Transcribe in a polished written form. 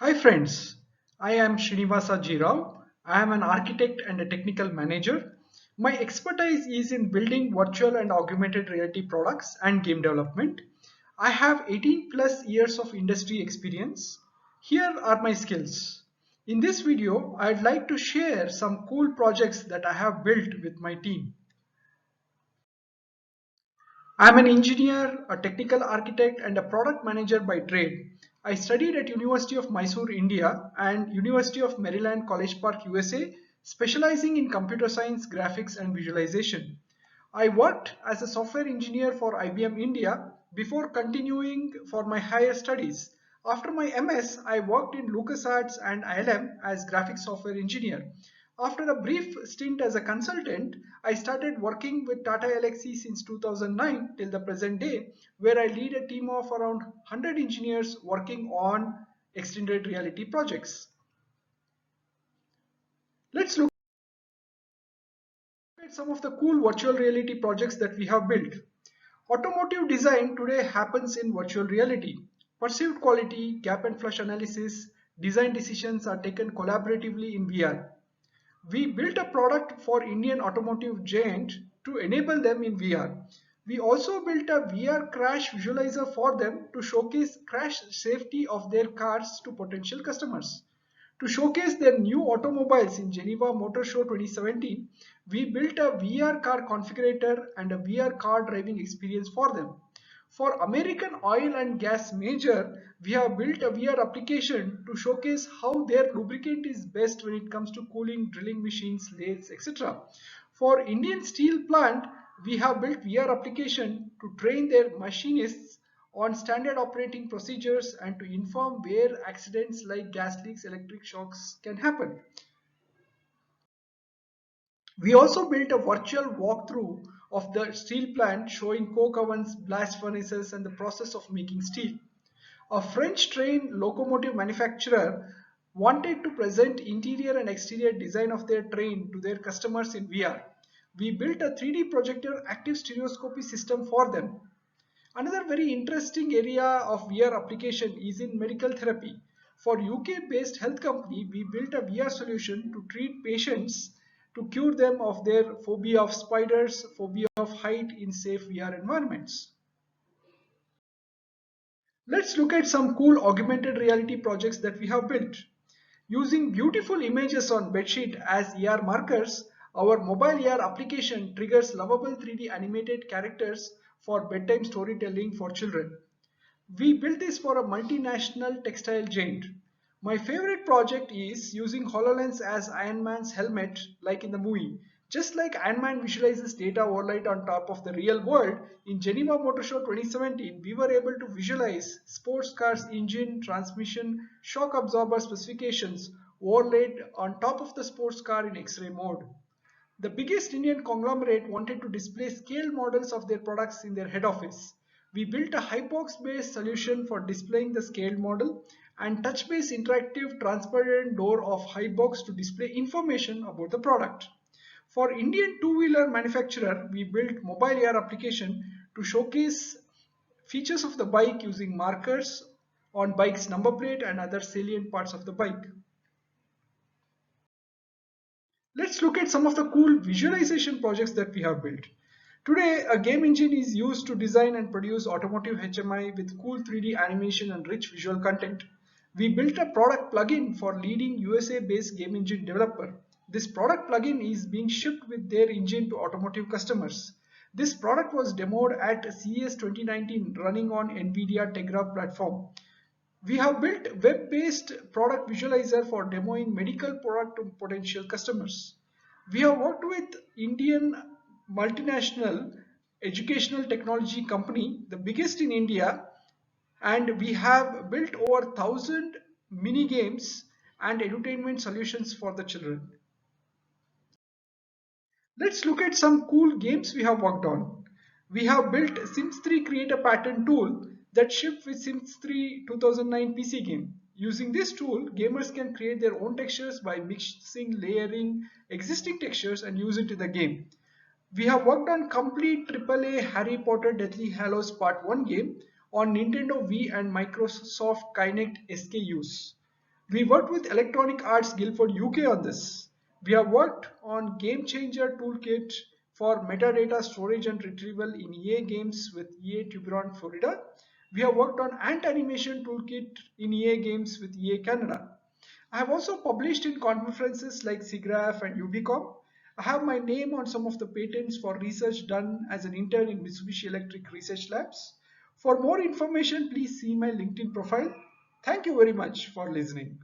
Hi friends, I am Srinivasa Jirao. I am an architect and a technical manager. My expertise is in building virtual and augmented reality products and game development. I have 18 plus years of industry experience. Here are my skills. In this video, I'd like to share some cool projects that I have built with my team. I'm an engineer, a technical architect, and a product manager by trade. I studied at University of Mysore, India, and University of Maryland, College Park, USA, specializing in computer science, graphics, and visualization. I worked as a software engineer for IBM India before continuing for my higher studies. After my MS, I worked in LucasArts and ILM as graphics software engineer. After a brief stint as a consultant, I started working with Tata Elxsi since 2009 till the present day, where I lead a team of around 100 engineers working on extended reality projects. Let's look at some of the cool virtual reality projects that we have built. Automotive design today happens in virtual reality. Perceived quality, gap and flush analysis, design decisions are taken collaboratively in VR. We built a product for Indian automotive giant to enable them in VR. We also built a VR crash visualizer for them to showcase crash safety of their cars to potential customers. To showcase their new automobiles in Geneva Motor Show 2017, we built a VR car configurator and a VR car driving experience for them. For American oil and gas major, we have built a VR application to showcase how their lubricant is best when it comes to cooling drilling machines, lathes, etc. For Indian steel plant, we have built VR application to train their machinists on standard operating procedures and to inform where accidents like gas leaks, electric shocks can happen. We also built a virtual walkthrough of the steel plant showing coke ovens, blast furnaces, and the process of making steel. A French train locomotive manufacturer wanted to present interior and exterior design of their train to their customers in VR. We built a 3D projector active stereoscopy system for them. Another very interesting area of VR application is in medical therapy. For UK-based health company, we built a VR solution to treat patients to cure them of their phobia of spiders, phobia of height in safe VR environments. Let's look at some cool augmented reality projects that we have built. Using beautiful images on bedsheet as AR markers, our mobile AR application triggers lovable 3D animated characters for bedtime storytelling for children. We built this for a multinational textile giant. My favorite project is using HoloLens as Iron Man's helmet, like in the movie. Just like Iron Man visualizes data overlaid on top of the real world, in Geneva Motor Show 2017, we were able to visualize sports cars' engine, transmission, shock absorber specifications overlaid on top of the sports car in X-ray mode. The biggest Indian conglomerate wanted to display scaled models of their products in their head office. We built a Hypox-based solution for displaying the scaled model and touch-based interactive transparent door of Hybox to display information about the product. For Indian two-wheeler manufacturer, we built mobile AR application to showcase features of the bike using markers on bike's number plate and other salient parts of the bike. Let's look at some of the cool visualization projects that we have built. Today, a game engine is used to design and produce automotive HMI with cool 3D animation and rich visual content. We built a product plugin for leading USA-based game engine developer. This product plugin is being shipped with their engine to automotive customers. This product was demoed at CES 2019 running on NVIDIA Tegra platform. We have built web-based product visualizer for demoing medical product to potential customers. We have worked with Indian multinational educational technology company, the biggest in India, and we have built over 1,000 mini games and entertainment solutions for the children. Let's look at some cool games we have worked on. We have built Sims 3 Create a Pattern tool that shipped with Sims 3 2009 PC game. Using this tool, gamers can create their own textures by mixing, layering existing textures and use it in the game. We have worked on complete AAA Harry Potter Deathly Hallows Part 1 game on Nintendo Wii and Microsoft Kinect SKUs. We worked with Electronic Arts Guildford UK on this. We have worked on Game Changer Toolkit for metadata storage and retrieval in EA Games with EA Tiburon, Florida. We have worked on Ant Animation Toolkit in EA Games with EA Canada. I have also published in conferences like SIGGRAPH and UBCOM. I have my name on some of the patents for research done as an intern in Mitsubishi Electric Research Labs. For more information, please see my LinkedIn profile. Thank you very much for listening.